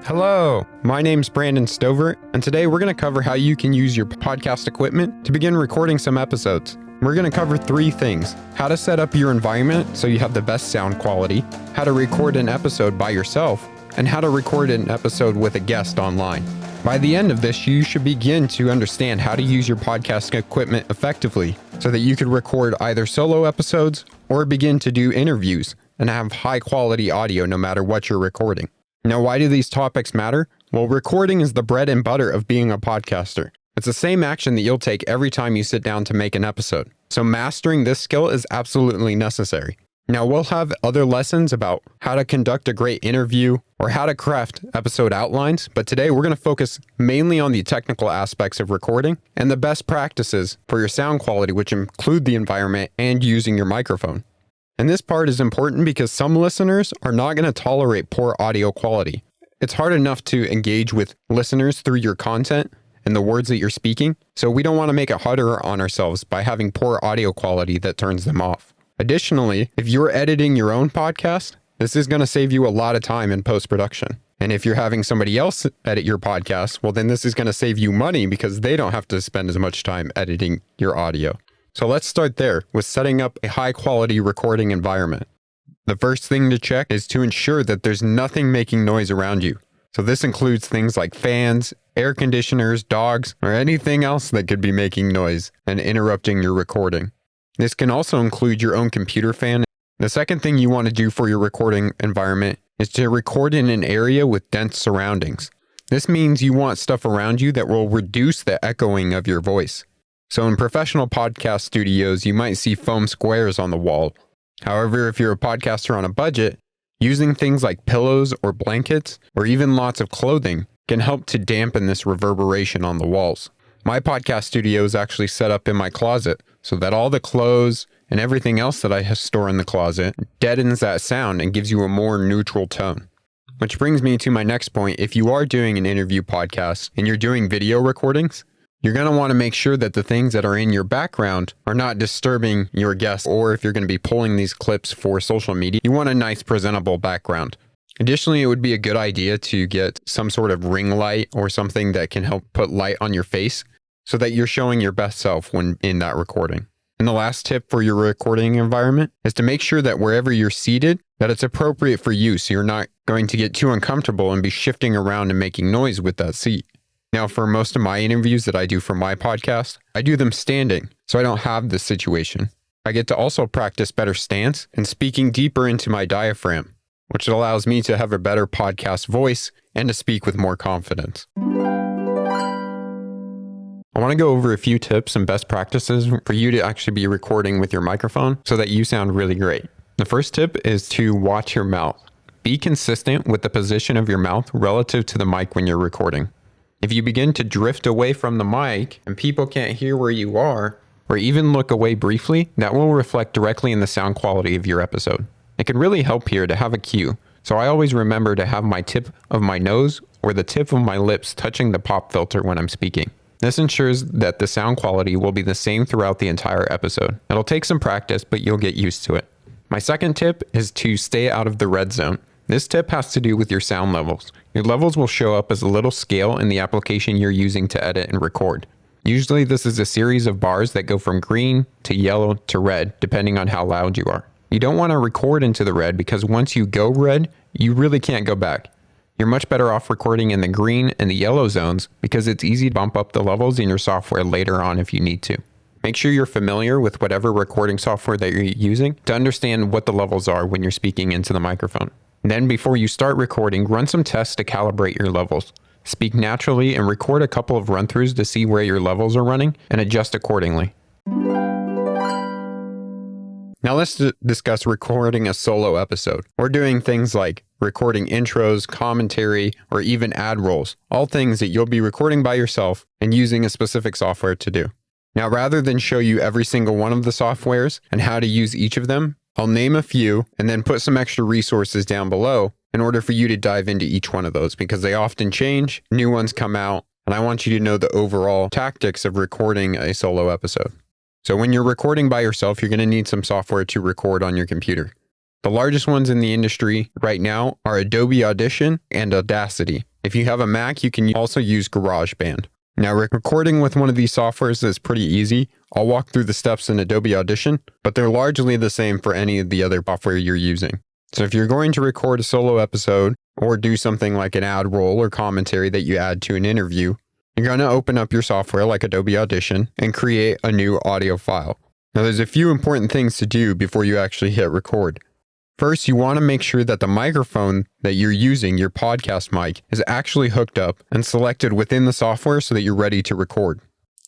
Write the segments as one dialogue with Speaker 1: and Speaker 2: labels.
Speaker 1: Hello, my name's Brandon Stover, and today we're going to cover how you can use your podcast equipment to begin recording some episodes. We're going to cover three things: how to set up your environment so you have the best sound quality, how to record an episode by yourself, and how to record an episode with a guest online. By the end of this, you should begin to understand how to use your podcast equipment effectively so that you could record either solo episodes or begin to do interviews and have high quality audio no matter what you're recording. Now, why do these topics matter? Well, recording is the bread and butter of being a podcaster. It's the same action that you'll take every time you sit down to make an episode. So mastering this skill is absolutely necessary. Now, we'll have other lessons about how to conduct a great interview or how to craft episode outlines, but today we're going to focus mainly on the technical aspects of recording and the best practices for your sound quality, which include the environment and using your microphone. And this part is important because some listeners are not going to tolerate poor audio quality. It's hard enough to engage with listeners through your content and the words that you're speaking, so we don't want to make it harder on ourselves by having poor audio quality that turns them off. Additionally, if you're editing your own podcast, this is going to save you a lot of time in post-production. And if you're having somebody else edit your podcast, well, then this is going to save you money because they don't have to spend as much time editing your audio. So let's start there with setting up a high quality recording environment. The first thing to check is to ensure that there's nothing making noise around you. So this includes things like fans, air conditioners, dogs, or anything else that could be making noise and interrupting your recording. This can also include your own computer fan. The second thing you want to do for your recording environment is to record in an area with dense surroundings. This means you want stuff around you that will reduce the echoing of your voice. So in professional podcast studios, you might see foam squares on the wall. However, if you're a podcaster on a budget, using things like pillows or blankets, or even lots of clothing can help to dampen this reverberation on the walls. My podcast studio is actually set up in my closet so that all the clothes and everything else that I store in the closet deadens that sound and gives you a more neutral tone. Which brings me to my next point. If you are doing an interview podcast and you're doing video recordings, you're going to want to make sure that the things that are in your background are not disturbing your guests, or if you're going to be pulling these clips for social media, you want a nice presentable background. Additionally, it would be a good idea to get some sort of ring light or something that can help put light on your face so that you're showing your best self when in that recording. And the last tip for your recording environment is to make sure that wherever you're seated, that it's appropriate for you so you're not going to get too uncomfortable and be shifting around and making noise with that seat. Now, for most of my interviews that I do for my podcast, I do them standing, so I don't have this situation. I get to also practice better stance and speaking deeper into my diaphragm, which allows me to have a better podcast voice and to speak with more confidence. I want to go over a few tips and best practices for you to actually be recording with your microphone so that you sound really great. The first tip is to watch your mouth. Be consistent with the position of your mouth relative to the mic when you're recording. If you begin to drift away from the mic and people can't hear where you are, or even look away briefly, that will reflect directly in the sound quality of your episode. It can really help here to have a cue. So I always remember to have my tip of my nose or the tip of my lips touching the pop filter when I'm speaking. This ensures that the sound quality will be the same throughout the entire episode. It'll take some practice, but you'll get used to it. My second tip is to stay out of the red zone. This tip has to do with your sound levels. Your levels will show up as a little scale in the application you're using to edit and record. Usually this is a series of bars that go from green to yellow to red, depending on how loud you are. You don't want to record into the red because once you go red, you really can't go back. You're much better off recording in the green and the yellow zones because it's easy to bump up the levels in your software later on if you need to. Make sure you're familiar with whatever recording software that you're using to understand what the levels are when you're speaking into the microphone. Then before you start recording, run some tests to calibrate your levels. Speak naturally and record a couple of run-throughs to see where your levels are running and adjust accordingly. Now let's discuss recording a solo episode. We're doing things like recording intros, commentary, or even ad rolls, all things that you'll be recording by yourself and using a specific software to do. Now, rather than show you every single one of the softwares and how to use each of them, I'll name a few and then put some extra resources down below in order for you to dive into each one of those because they often change, new ones come out, and I want you to know the overall tactics of recording a solo episode. So when you're recording by yourself, you're going to need some software to record on your computer. The largest ones in the industry right now are Adobe Audition and Audacity. If you have a Mac, you can also use GarageBand. Now, recording with one of these softwares is pretty easy. I'll walk through the steps in Adobe Audition, but they're largely the same for any of the other software you're using. So if you're going to record a solo episode or do something like an ad roll or commentary that you add to an interview, you're going to open up your software like Adobe Audition and create a new audio file. Now, there's a few important things to do before you actually hit record. First, you want to make sure that the microphone that you're using, your podcast mic, is actually hooked up and selected within the software so that you're ready to record.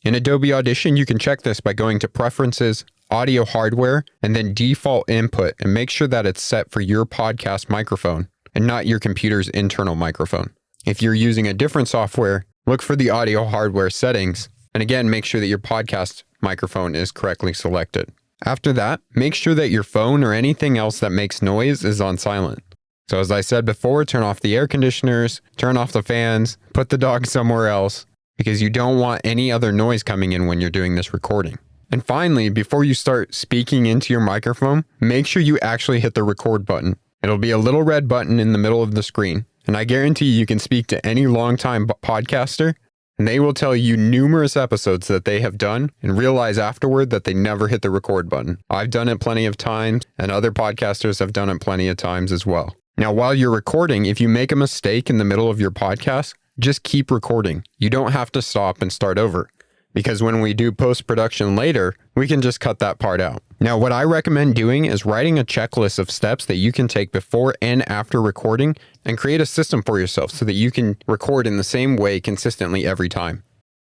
Speaker 1: In Adobe Audition, you can check this by going to Preferences, Audio Hardware, and then Default Input, and make sure that it's set for your podcast microphone and not your computer's internal microphone. If you're using a different software, look for the audio hardware settings, and again, make sure that your podcast microphone is correctly selected. After that, make sure that your phone or anything else that makes noise is on silent. So as I said before, turn off the air conditioners, turn off the fans, put the dog somewhere else, because you don't want any other noise coming in when you're doing this recording. And finally, before you start speaking into your microphone, make sure you actually hit the record button. It'll be a little red button in the middle of the screen, and I guarantee you can speak to any longtime podcaster, and they will tell you numerous episodes that they have done and realize afterward that they never hit the record button. I've done it plenty of times, and other podcasters have done it plenty of times as well. Now, while you're recording, if you make a mistake in the middle of your podcast, just keep recording. You don't have to stop and start over, because when we do post-production later, we can just cut that part out. Now, what I recommend doing is writing a checklist of steps that you can take before and after recording and create a system for yourself so that you can record in the same way consistently every time.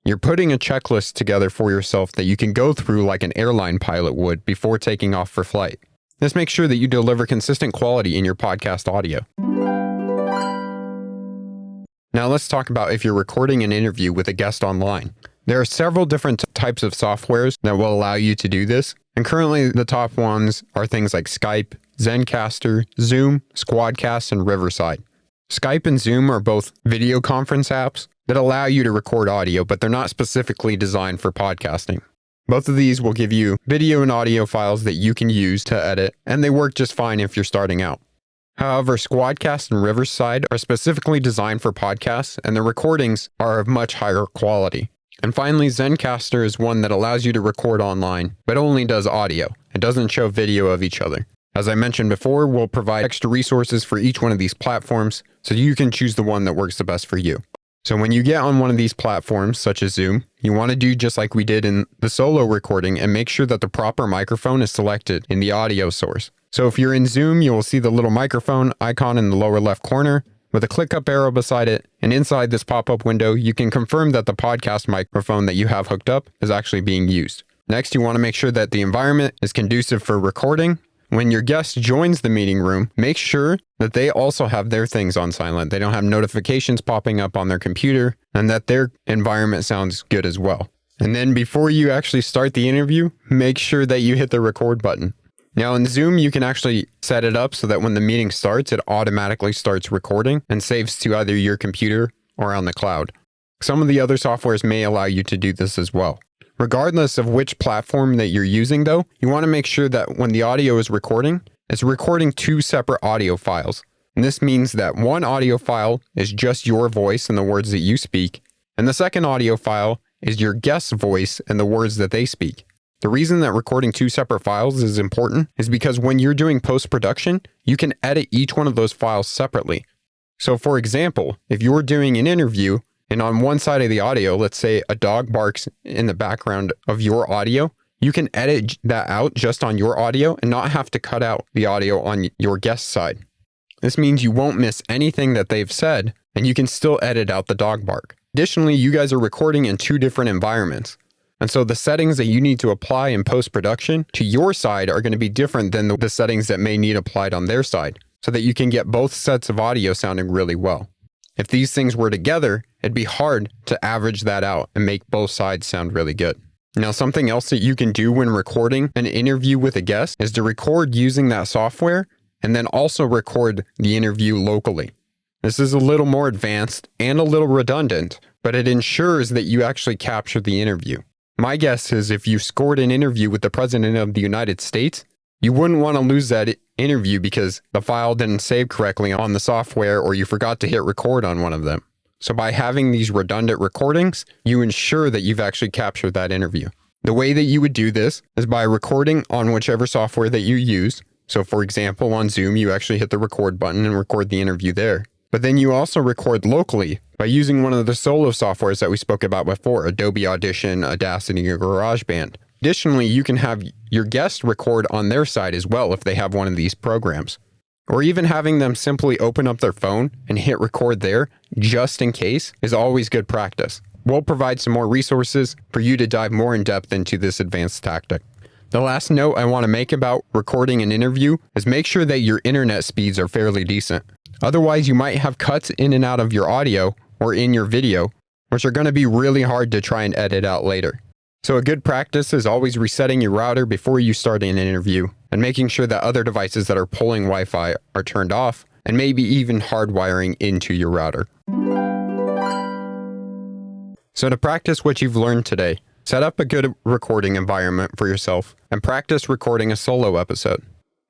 Speaker 1: You're putting a checklist together for yourself that you can go through like an airline pilot would before taking off for flight. This makes sure that you deliver consistent quality in your podcast audio. Now let's talk about if you're recording an interview with a guest online. There are several different types of softwares that will allow you to do this, and currently the top ones are things like Skype, Zencastr, Zoom, Squadcast, and Riverside. Skype and Zoom are both video conference apps that allow you to record audio, but they're not specifically designed for podcasting. Both of these will give you video and audio files that you can use to edit, and they work just fine if you're starting out. However, Squadcast and Riverside are specifically designed for podcasts, and the recordings are of much higher quality. And finally, Zencastr is one that allows you to record online, but only does audio. It doesn't show video of each other. As I mentioned before, we'll provide extra resources for each one of these platforms, so you can choose the one that works the best for you. So when you get on one of these platforms, such as Zoom, you want to do just like we did in the solo recording and make sure that the proper microphone is selected in the audio source. So if you're in Zoom, you will see the little microphone icon in the lower left corner with a click-up arrow beside it, and inside this pop-up window, you can confirm that the podcast microphone that you have hooked up is actually being used. Next, you want to make sure that the environment is conducive for recording. When your guest joins the meeting room, make sure that they also have their things on silent. They don't have notifications popping up on their computer, and that their environment sounds good as well. And then before you actually start the interview, make sure that you hit the record button. Now in Zoom, you can actually set it up so that when the meeting starts, it automatically starts recording and saves to either your computer or on the cloud. Some of the other softwares may allow you to do this as well. Regardless of which platform that you're using though, you want to make sure that when the audio is recording, it's recording two separate audio files. And this means that one audio file is just your voice and the words that you speak, and the second audio file is your guest's voice and the words that they speak. The reason that recording two separate files is important is because when you're doing post-production, you can edit each one of those files separately. So for example, if you're doing an interview and on one side of the audio, let's say a dog barks in the background of your audio, you can edit that out just on your audio and not have to cut out the audio on your guest's side. This means you won't miss anything that they've said, and you can still edit out the dog bark. Additionally, you guys are recording in two different environments. And so the settings that you need to apply in post-production to your side are going to be different than the settings that may need applied on their side, so that you can get both sets of audio sounding really well. If these things were together, it'd be hard to average that out and make both sides sound really good. Now, something else that you can do when recording an interview with a guest is to record using that software and then also record the interview locally. This is a little more advanced and a little redundant, but it ensures that you actually capture the interview. My guess is if you scored an interview with the President of the United States, you wouldn't want to lose that interview because the file didn't save correctly on the software or you forgot to hit record on one of them. So by having these redundant recordings, you ensure that you've actually captured that interview. The way that you would do this is by recording on whichever software that you use. So for example, on Zoom, you actually hit the record button and record the interview there. But then you also record locally by using one of the solo softwares that we spoke about before, Adobe Audition, Audacity, or GarageBand. Additionally, you can have your guest record on their side as well if they have one of these programs. Or even having them simply open up their phone and hit record there, just in case, is always good practice. We'll provide some more resources for you to dive more in depth into this advanced tactic. The last note I want to make about recording an interview is make sure that your internet speeds are fairly decent. Otherwise, you might have cuts in and out of your audio or in your video, which are going to be really hard to try and edit out later. So a good practice is always resetting your router before you start an interview and making sure that other devices that are pulling Wi-Fi are turned off and maybe even hardwiring into your router. So to practice what you've learned today, set up a good recording environment for yourself and practice recording a solo episode.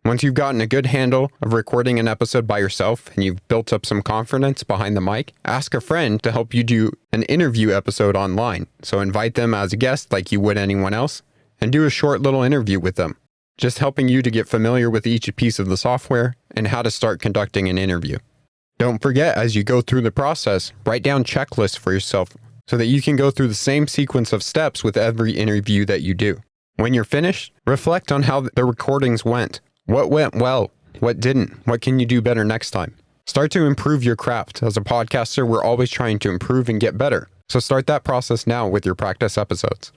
Speaker 1: Once you've gotten a good handle of recording an episode by yourself and you've built up some confidence behind the mic, ask a friend to help you do an interview episode online. So invite them as a guest like you would anyone else and do a short little interview with them, just helping you to get familiar with each piece of the software and how to start conducting an interview. Don't forget, as you go through the process, write down checklists for yourself so that you can go through the same sequence of steps with every interview that you do. When you're finished, reflect on how the recordings went. What went well? What didn't? What can you do better next time? Start to improve your craft. As a podcaster, we're always trying to improve and get better. So start that process now with your practice episodes.